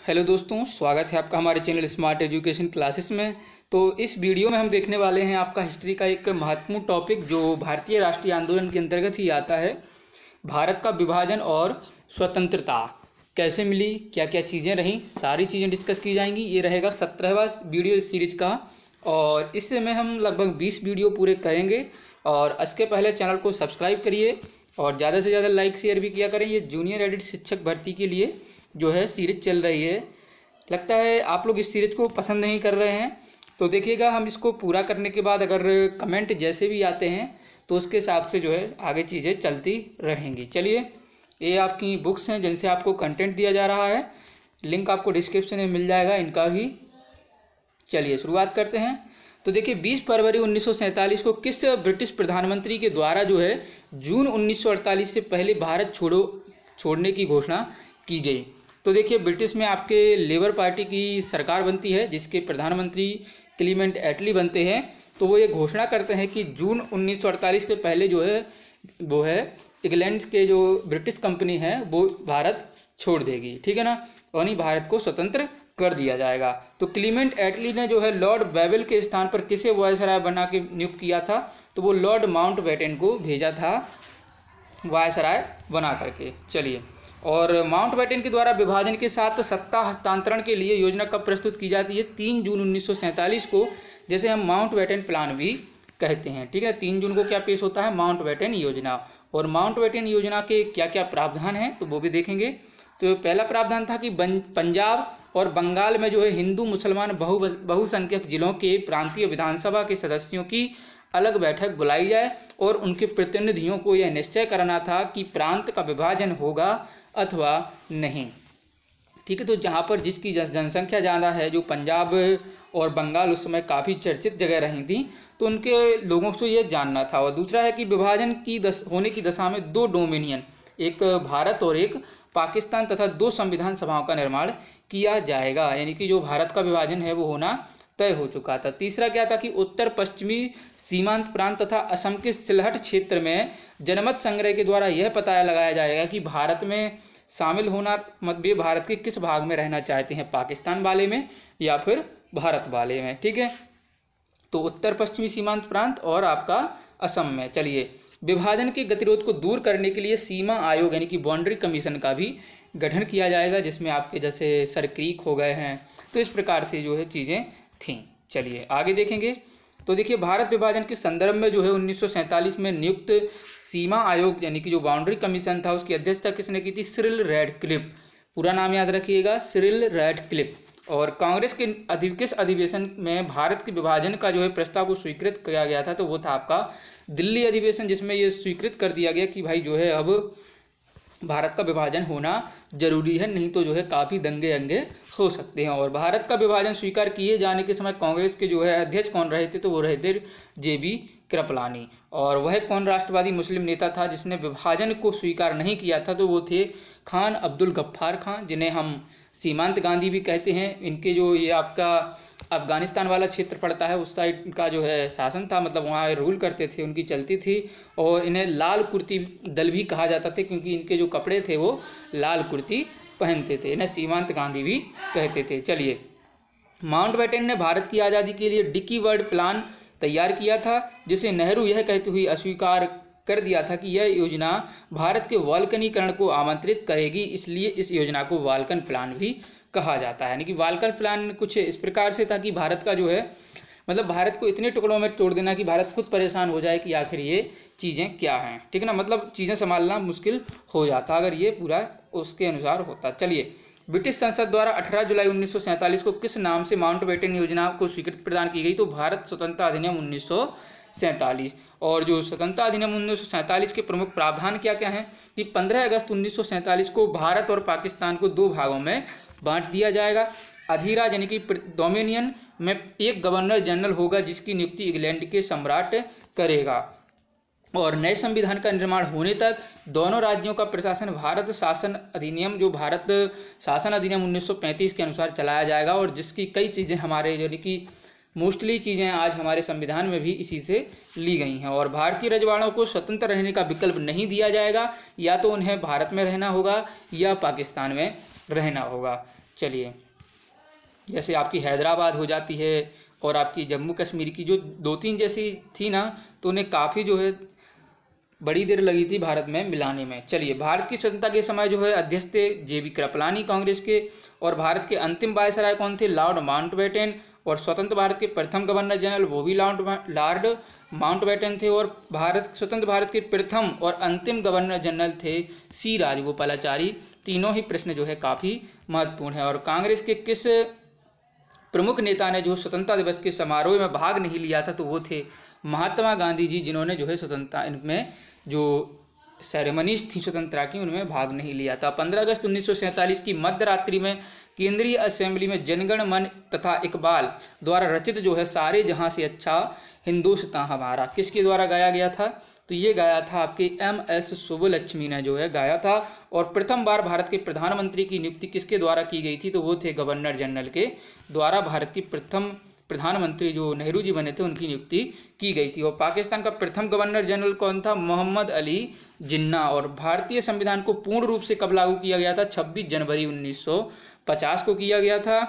Hello दोस्तों, स्वागत है आपका हमारे चैनल स्मार्ट एजुकेशन क्लासेस में। तो इस वीडियो में हम देखने वाले हैं आपका हिस्ट्री का एक महत्वपूर्ण टॉपिक जो भारतीय राष्ट्रीय आंदोलन के अंतर्गत ही आता है। भारत का विभाजन और स्वतंत्रता कैसे मिली, क्या क्या चीज़ें रहीं, सारी चीज़ें डिस्कस की जाएंगी। ये रहेगा 17वां वीडियो इस सीरीज का और इसमें हम लगभग 20 वीडियो पूरे करेंगे। और इसके पहले चैनल को सब्सक्राइब करिए और ज़्यादा से ज़्यादा लाइक शेयर भी किया करें। ये जूनियर एडिट शिक्षक भर्ती के लिए जो है सीरीज चल रही है। लगता है आप लोग इस सीरीज को पसंद नहीं कर रहे हैं, तो देखिएगा हम इसको पूरा करने के बाद अगर कमेंट जैसे भी आते हैं तो उसके हिसाब से जो है आगे चीज़ें चलती रहेंगी। चलिए, ये आपकी बुक्स हैं जिनसे आपको कंटेंट दिया जा रहा है, लिंक आपको डिस्क्रिप्शन में मिल जाएगा इनका भी। चलिए शुरुआत करते हैं। तो देखिए, 20 फरवरी 1947 को किस ब्रिटिश प्रधानमंत्री के द्वारा जो है जून 1948 से पहले भारत छोड़ने की घोषणा की गई। तो देखिए, ब्रिटिश में आपके लेबर पार्टी की सरकार बनती है जिसके प्रधानमंत्री क्लीमेंट एटली बनते हैं। तो वो ये घोषणा करते हैं कि जून 1948 से पहले जो है वो है इंग्लैंड के जो ब्रिटिश कंपनी है वो भारत छोड़ देगी, ठीक है ना, और नहीं भारत को स्वतंत्र कर दिया जाएगा। तो क्लीमेंट एटली ने जो है लॉर्ड बेवल के स्थान पर किसे वायसराय बना के नियुक्त किया था, तो वो लॉर्ड माउंटबेटन को भेजा था वायसराय बना करके। चलिए, और माउंटबेटन के द्वारा विभाजन के साथ सत्ता हस्तांतरण के लिए योजना कब प्रस्तुत की जाती है? 3 जून 1947 को, जैसे हम माउंटबेटन प्लान भी कहते हैं, ठीक है। 3 जून को क्या पेश होता है? माउंटबेटन योजना। और माउंटबेटन योजना के क्या क्या प्रावधान हैं तो वो भी देखेंगे। तो पहला प्रावधान था कि पंजाब और बंगाल में जो है हिंदू मुसलमान बहुसंख्यक जिलों के प्रांतीय विधानसभा के सदस्यों की अलग बैठक बुलाई जाए और उनके प्रतिनिधियों को यह निश्चय करना था कि प्रांत का विभाजन होगा अथवा नहीं, ठीक है। तो जहाँ पर जिसकी जनसंख्या ज़्यादा है, जो पंजाब और बंगाल उस समय काफ़ी चर्चित जगह रही थी, तो उनके लोगों को ये जानना था। और दूसरा है कि विभाजन की होने की दशा में 2 डोमिनियन, एक भारत और एक पाकिस्तान तथा 2 संविधान सभाओं का निर्माण किया जाएगा, यानी कि जो भारत का विभाजन है वो होना तय हो चुका था। तीसरा क्या था कि उत्तर पश्चिमी सीमांत प्रांत तथा असम के सिलहट क्षेत्र में जनमत संग्रह के द्वारा यह पता लगाया जाएगा कि भारत में शामिल होना वे भारत के किस भाग में रहना चाहते हैं, पाकिस्तान वाले में या फिर भारत वाले में, ठीक है। तो उत्तर पश्चिमी सीमांत प्रांत और आपका असम में। चलिए, विभाजन के गतिरोध को दूर करने के लिए सीमा आयोग यानी कि बाउंड्री कमीशन का भी गठन किया जाएगा, जिसमें आपके जैसे सर क्रीक हो गए हैं। तो इस प्रकार से जो है चीज़ें थीं। चलिए आगे देखेंगे। तो देखिए, भारत विभाजन के संदर्भ में जो है 1947 में नियुक्त सीमा आयोग यानी कि जो बाउंड्री कमीशन था उसकी अध्यक्षता किसने की थी? Cyril Radcliffe. पूरा नाम याद रखिएगा, सिरिल रैडक्लिफ। और कांग्रेस के किस अधिवेशन में भारत के विभाजन का जो है प्रस्ताव को स्वीकृत किया गया था? तो वो था आपका दिल्ली अधिवेशन, जिसमें ये स्वीकृत कर दिया गया कि भाई जो है अब भारत का विभाजन होना जरूरी है, नहीं तो जो है काफ़ी दंगे अंगे हो सकते हैं। और भारत का विभाजन स्वीकार किए जाने के समय कांग्रेस के जो है अध्यक्ष कौन रहे थे? तो वो रहे थे JB कृपलानी। और वह कौन राष्ट्रवादी मुस्लिम नेता था जिसने विभाजन को स्वीकार नहीं किया था? तो वो थे खान अब्दुल गफ्फार खान, जिन्हें हम सीमांत गांधी भी कहते हैं। इनके जो ये आपका अफगानिस्तान वाला क्षेत्र पड़ता है उस साइड का जो है शासन था, मतलब वहाँ रूल करते थे, उनकी चलती थी। और इन्हें लाल कुर्ती दल भी कहा जाता था क्योंकि इनके जो कपड़े थे वो लाल कुर्ती पहनते थे। इन्हें सीमांत गांधी भी कहते थे। चलिए, माउंटबेटन ने भारत की आज़ादी के लिए डिकी वर्ड प्लान तैयार किया था, जिसे नेहरू यह कहते हुए अस्वीकार कर दिया था कि यह योजना भारत के वाल्कनीकरण को आमंत्रित करेगी, इसलिए इस योजना को वाल्कन प्लान भी कहा जाता है। यानी कि वाल्कन प्लान कुछ इस प्रकार से था कि भारत का जो है मतलब भारत को इतने टुकड़ों में तोड़ देना कि भारत खुद परेशान हो जाए कि आखिर ये चीज़ें क्या हैं, ठीक है ना, मतलब चीज़ें संभालना मुश्किल हो जाता अगर ये पूरा उसके अनुसार होता। चलिए, ब्रिटिश संसद द्वारा 18 जुलाई 1947 को किस नाम से माउंटबेटन योजना को स्वीकृति प्रदान की गई? तो भारत स्वतंत्रता अधिनियम 1947। और जो स्वतंत्रता अधिनियम 1947 के प्रमुख प्रावधान क्या क्या हैं कि 15 अगस्त 1947 को भारत और पाकिस्तान को 2 भागों में बांट दिया जाएगा। अधिराज यानी कि डोमिनियन में एक गवर्नर जनरल होगा जिसकी नियुक्ति इंग्लैंड के सम्राट करेगा। और नए संविधान का निर्माण होने तक दोनों राज्यों का प्रशासन भारत शासन अधिनियम जो भारत शासन अधिनियम 1935 के अनुसार चलाया जाएगा, और जिसकी कई चीज़ें हमारे यानी कि मोस्टली चीज़ें आज हमारे संविधान में भी इसी से ली गई हैं। और भारतीय रजवाड़ों को स्वतंत्र रहने का विकल्प नहीं दिया जाएगा, या तो उन्हें भारत में रहना होगा या पाकिस्तान में रहना होगा। चलिए, जैसे आपकी हैदराबाद हो जाती है और आपकी जम्मू कश्मीर की जो 2-3 जैसी थी ना, तो उन्हें काफ़ी जो है बड़ी देर लगी थी भारत में मिलाने में। चलिए, भारत की स्वतंत्रता के समय जो है अध्यक्ष थे जेबी कृपलानी कांग्रेस के, और भारत के अंतिम वायसराय कौन थे? Lord Mountbatten. और स्वतंत्र भारत के प्रथम गवर्नर जनरल वो भी लॉर्ड माउंटबेटन थे। और स्वतंत्र भारत के प्रथम और अंतिम गवर्नर जनरल थे सी राजगोपालाचारी। तीनों ही प्रश्न जो है काफ़ी महत्वपूर्ण है। और कांग्रेस के किस प्रमुख नेता ने जो स्वतंत्रता दिवस के समारोह में भाग नहीं लिया था? तो वो थे महात्मा गांधी जी, जिन्होंने जो है स्वतंत्रता इनमें जो सेरेमनीज थी स्वतंत्रता की उनमें भाग नहीं लिया था। 15 अगस्त 1947 की मध्य रात्रि में केंद्रीय असेंबली में जनगण मन तथा इकबाल द्वारा रचित जो है सारे जहां से अच्छा हिंदुस्तान हमारा किसके द्वारा गाया गया था? तो ये गाया था आपके MS सुब्बलक्ष्मी ने जो है गाया था। और प्रथम बार भारत के प्रधानमंत्री की नियुक्ति किसके द्वारा की गई थी? तो वो थे गवर्नर जनरल के द्वारा भारत की प्रथम प्रधानमंत्री जो नेहरू जी बने थे उनकी नियुक्ति की गई थी। और पाकिस्तान का प्रथम गवर्नर जनरल कौन था? मोहम्मद अली जिन्ना। और भारतीय संविधान को पूर्ण रूप से कब लागू किया गया था? 26 जनवरी 1950 को किया गया था।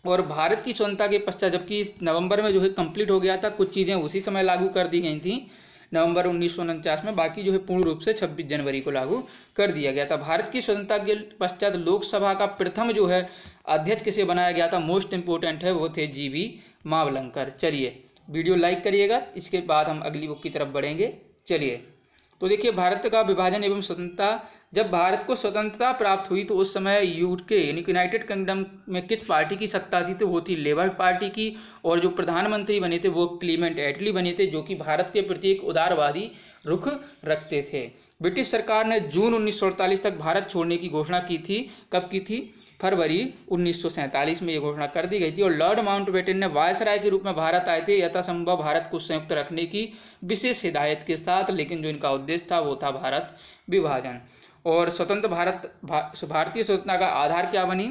और भारत की स्वतंत्रता के पश्चात, जबकि इस नवंबर में जो है कंप्लीट हो गया था, कुछ चीज़ें उसी समय लागू कर दी गई थी नवंबर 1949 में, बाकी जो है पूर्ण रूप से 26 जनवरी को लागू कर दिया गया था। भारत की स्वतंत्रता के पश्चात लोकसभा का प्रथम जो है अध्यक्ष किसे बनाया गया था? मोस्ट इंपोर्टेंट है, वो थे GB मावलंकर। चलिए, वीडियो लाइक करिएगा, इसके बाद हम अगली बुक की तरफ बढ़ेंगे। चलिए, तो देखिए, भारत का विभाजन एवं स्वतंत्रता। जब भारत को स्वतंत्रता प्राप्त हुई तो उस समय यूके यानी यूनाइटेड किंगडम में किस पार्टी की सत्ता थी? तो वो थी लेबर पार्टी की। और जो प्रधानमंत्री बने थे वो क्लीमेंट एटली बने थे, जो कि भारत के प्रति एक उदारवादी रुख रखते थे। ब्रिटिश सरकार ने जून 1948 तक भारत छोड़ने की घोषणा की थी। कब की थी? फरवरी 1947 में ये घोषणा कर दी गई थी। और लॉर्ड माउंटबेटन ने वायसराय के रूप में भारत आए थे यथासंभव भारत को संयुक्त रखने की विशेष हिदायत के साथ, लेकिन जो इनका उद्देश्य था वो था भारत विभाजन। और स्वतंत्र भारतीय स्वतंत्रता का आधार क्या बनी?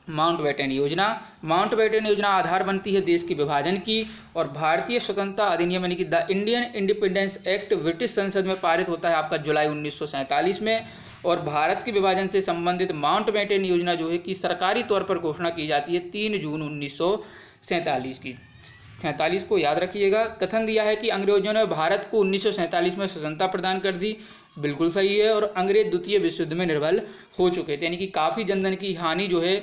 माउंटबेटन योजना। माउंटबेटन योजना आधार बनती है देश के विभाजन की। और भारतीय स्वतंत्रता अधिनियम यानी कि the Indian independence act British संसद में पारित होता है आपका जुलाई 1947 में। और भारत के विभाजन से संबंधित माउंटबेटन योजना जो है कि सरकारी तौर पर घोषणा की जाती है 3 जून 1947 की। 47 को याद रखिएगा। कथन दिया है कि अंग्रेजों ने भारत को 1947 में स्वतंत्रता प्रदान कर दी। बिल्कुल सही है। और अंग्रेज द्वितीय विश्व युद्ध में निर्बल हो चुके थे, यानी कि काफ़ी जनधन की हानि जो है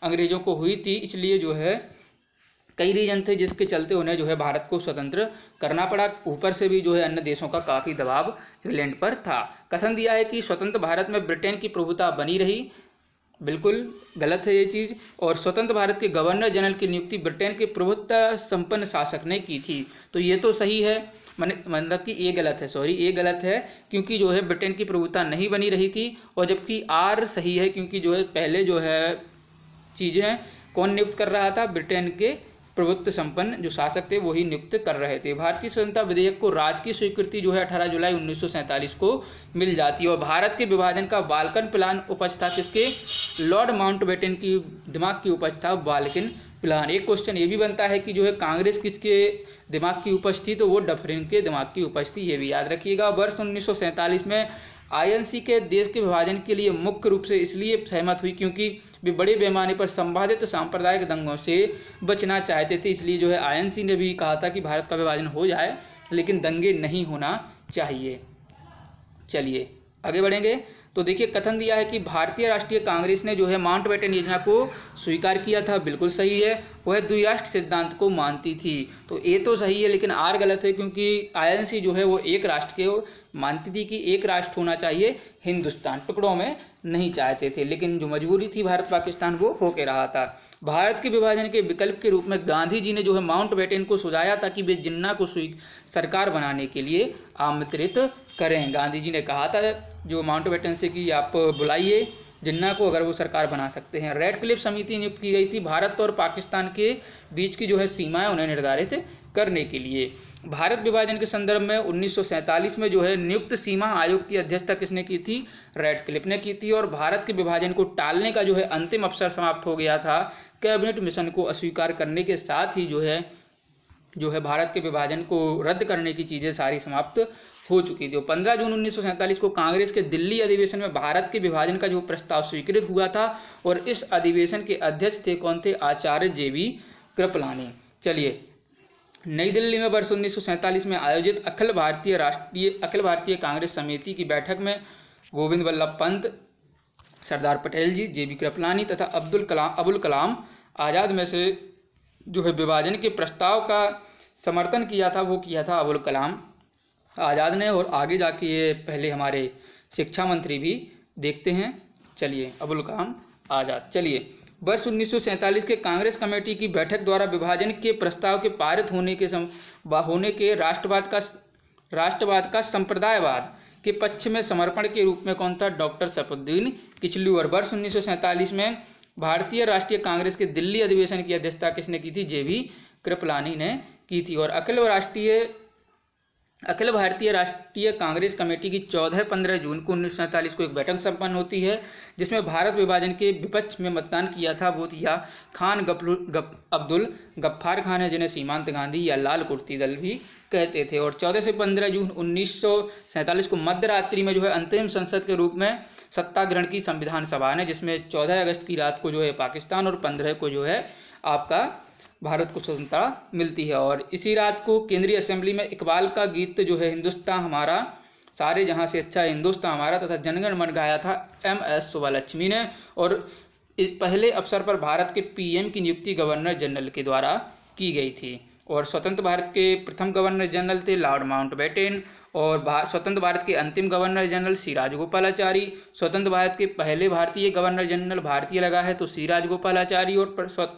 अंग्रेजों को हुई थी, इसलिए जो है कई रीजन थे जिसके चलते उन्हें जो है भारत को स्वतंत्र करना पड़ा। ऊपर से भी जो है अन्य देशों का काफ़ी दबाव इंग्लैंड पर था। कथन दिया है कि स्वतंत्र भारत में ब्रिटेन की प्रभुता बनी रही। बिल्कुल गलत है ये चीज़। और स्वतंत्र भारत के गवर्नर जनरल की नियुक्ति ब्रिटेन के प्रभुत्व संपन्न शासक ने की थी। तो ये तो सही है, मतलब कि ये गलत है, ये गलत है, क्योंकि जो है ब्रिटेन की प्रभुत्व नहीं बनी रही थी। और जबकि R सही है, क्योंकि जो है पहले जो है चीज़ें कौन नियुक्त कर रहा था? ब्रिटेन के प्रभुत्व संपन्न जो शासक थे वही नियुक्त कर रहे थे। भारतीय स्वतंत्रता विधेयक को राज्य की स्वीकृति जो है 18 जुलाई 1947 को मिल जाती है। और भारत के विभाजन का बाल्कन प्लान उपज था किसके? लॉर्ड माउंटबेटन की दिमाग की उपज था बाल्कन प्लान। एक क्वेश्चन ये भी बनता है कि जो है कांग्रेस किसके दिमाग की उपज थी? तो वो डफरिन के दिमाग की उपज थी, ये भी याद रखिएगा। वर्ष 1947 में INC के देश के विभाजन के लिए मुख्य रूप से इसलिए सहमत हुई क्योंकि वे बड़े पैमाने पर संभावित सांप्रदायिक दंगों से बचना चाहते थे। इसलिए जो है INC ने भी कहा था कि भारत का विभाजन हो जाए लेकिन दंगे नहीं होना चाहिए। चलिए आगे बढ़ेंगे। तो देखिए, कथन दिया है कि भारतीय राष्ट्रीय कांग्रेस ने जो है माउंटबेटन योजना को स्वीकार किया था। बिल्कुल सही है, वह द्विराष्ट्र सिद्धांत को मानती थी। तो ये तो सही है, लेकिन R गलत है, क्योंकि INC जो है वो एक राष्ट्र के मानती थी कि एक राष्ट्र होना चाहिए, हिंदुस्तान टुकड़ों में नहीं चाहते थे, लेकिन जो मजबूरी थी भारत पाकिस्तान वो होके रहा था। भारत के विभाजन के विकल्प के रूप में गांधी जी ने जो है माउंटबेटन को सुझाया था कि वे जिन्ना को सरकार बनाने के लिए आमंत्रित करें। गांधी जी ने कहा था जो माउंटबेटन से कि आप बुलाइए जिन्ना को, अगर वो सरकार बना सकते हैं। रेड क्लिफ समिति नियुक्त की गई थी भारत और पाकिस्तान के बीच की जो है सीमाएं उन्हें निर्धारित करने के लिए। भारत विभाजन के संदर्भ में 1947 में जो है नियुक्त सीमा आयोग की अध्यक्षता किसने की थी? रेड क्लिफ ने की थी। और भारत के विभाजन को टालने का जो है अंतिम अवसर समाप्त हो गया था कैबिनेट मिशन को अस्वीकार करने के साथ ही जो है भारत के विभाजन को रद्द करने की चीज़ें सारी समाप्त हो चुकी थी। 15 जून 1947 को कांग्रेस के दिल्ली अधिवेशन में भारत के विभाजन का जो प्रस्ताव स्वीकृत हुआ था, और इस अधिवेशन के अध्यक्ष थे कौन थे? आचार्य JB कृपलानी। चलिए, नई दिल्ली में वर्ष 1947 में आयोजित अखिल भारतीय कांग्रेस समिति की बैठक में गोविंद वल्लभ पंत, सरदार पटेल जी, JB कृपलानी तथा अबुल कलाम आज़ाद में से जो है विभाजन के प्रस्ताव का समर्थन किया था, वो किया था अबुल कलाम आज़ाद ने। और आगे जाके ये पहले हमारे शिक्षा मंत्री भी देखते हैं। चलिए, अबुल कलाम आज़ाद। चलिए, वर्ष 1947 के कांग्रेस कमेटी की बैठक द्वारा विभाजन के प्रस्ताव के पारित होने के राष्ट्रवाद का संप्रदायवाद के पक्ष में समर्पण के रूप में कौन था? डॉक्टर सैफुद्दीन किचलू। और वर्ष 1947 में भारतीय राष्ट्रीय कांग्रेस के दिल्ली अधिवेशन की अध्यक्षता किसने की थी? JB कृपलानी ने की थी। और अखिल भारतीय राष्ट्रीय कांग्रेस कमेटी की 14-15 जून को 1947 को एक बैठक संपन्न होती है, जिसमें भारत विभाजन के विपक्ष में मतदान किया था वो या खान अब्दुल गफ्फार खान है, जिन्हें सीमांत गांधी या लाल कुर्ती दल भी कहते थे। और 14 से 15 जून 1947 को मध्य रात्रि में जो है अंतरिम संसद के रूप में सत्ता ग्रहण की संविधान सभा ने, जिसमें 14 अगस्त की रात को जो है पाकिस्तान और 15 को जो है आपका भारत को स्वतंत्रता मिलती है। और इसी रात को केंद्रीय असेंबली में इकबाल का गीत जो है हिंदुस्तान हमारा सारे जहां से अच्छा है हिंदुस्तान हमारा तथा जनगण मन गाया था MS सुब्बालक्ष्मी ने। और इस पहले अवसर पर भारत के PM की नियुक्ति गवर्नर जनरल के द्वारा की गई थी। और स्वतंत्र भारत के प्रथम गवर्नर जनरल थे लॉर्ड माउंटबेटन। और स्वतंत्र भारत के अंतिम गवर्नर जनरल सी राजगोपालाचारी। स्वतंत्र भारत के पहले भारतीय गवर्नर जनरल भारतीय लगा है तो सी राजगोपालाचारी। और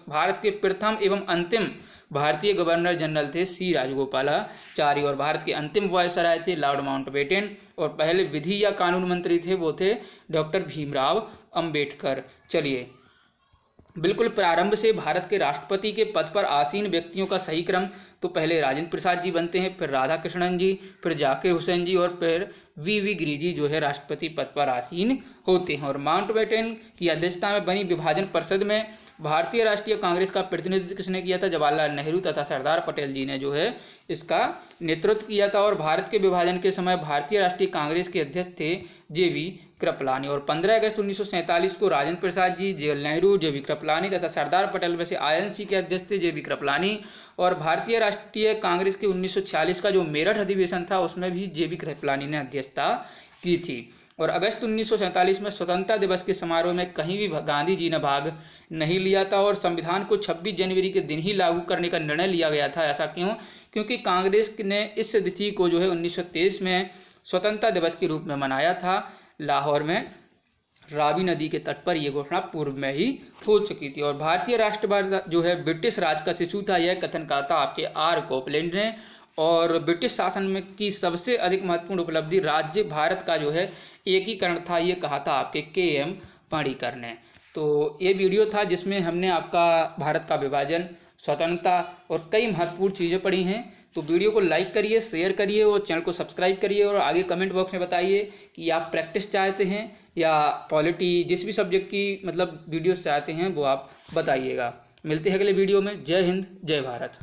भारत के प्रथम एवं अंतिम भारतीय गवर्नर जनरल थे सी राजगोपालाचारी। और भारत के अंतिम वायसराय थे लॉर्ड माउंटबेटन। और पहले विधि या कानून मंत्री थे वो थे डॉक्टर भीमराव अंबेडकर। चलिए, बिल्कुल प्रारंभ से भारत के राष्ट्रपति के पद पर आसीन व्यक्तियों का सही क्रम तो पहले राजेंद्र प्रसाद जी बनते हैं, फिर राधा कृष्णन जी, फिर जाकिर हुसैन जी और फिर VV गिरि जी जो है राष्ट्रपति पद पर आसीन होते हैं। और माउंटबेटन की अध्यक्षता में बनी विभाजन परिषद में भारतीय राष्ट्रीय कांग्रेस का प्रतिनिधित्व किसने किया था? जवाहरलाल नेहरू तथा सरदार पटेल जी ने जो है इसका नेतृत्व किया था। और भारत के विभाजन के समय भारतीय राष्ट्रीय कांग्रेस के अध्यक्ष थे JB कृपलानी। और 15 अगस्त 1947 को राजेंद्र प्रसाद जी, जवाहरलाल नेहरू, JB कृपलानी तथा सरदार पटेल में से INC के अध्यक्ष थे JB कृपलानी। और भारतीय राष्ट्रीय कांग्रेस के 1946 का जो मेरठ अधिवेशन था उसमें भी JB कृपलानी ने अध्यक्षता की थी। और अगस्त 1947 में स्वतंत्रता दिवस के समारोह में कहीं भी गांधी जी ने भाग नहीं लिया था। और संविधान को 26 जनवरी के दिन ही लागू करने का निर्णय लिया गया था। ऐसा क्यों? क्योंकि कांग्रेस ने इस तिथि को जो है 1923 में स्वतंत्रता दिवस के रूप में मनाया था। लाहौर में रावी नदी के तट पर यह घोषणा पूर्व में ही हो चुकी थी। और भारतीय राष्ट्रवाद जो है ब्रिटिश राज का शिशु था, यह कथन कहा था आपके R कोपलैंड ने। और ब्रिटिश शासन में की सबसे अधिक महत्वपूर्ण उपलब्धि राज्य भारत का जो है एकीकरण था, ये कहा था आपके KM पाणिकर ने। तो ये वीडियो था जिसमें हमने आपका भारत का विभाजन, स्वतंत्रता और कई महत्वपूर्ण चीज़ें पढ़ी हैं। तो वीडियो को लाइक करिए, शेयर करिए और चैनल को सब्सक्राइब करिए। और आगे कमेंट बॉक्स में बताइए कि आप प्रैक्टिस चाहते हैं या पॉलिटी, जिस भी सब्जेक्ट की मतलब वीडियोस चाहते हैं वो आप बताइएगा। मिलते हैं अगले वीडियो में। जय हिंद, जय भारत।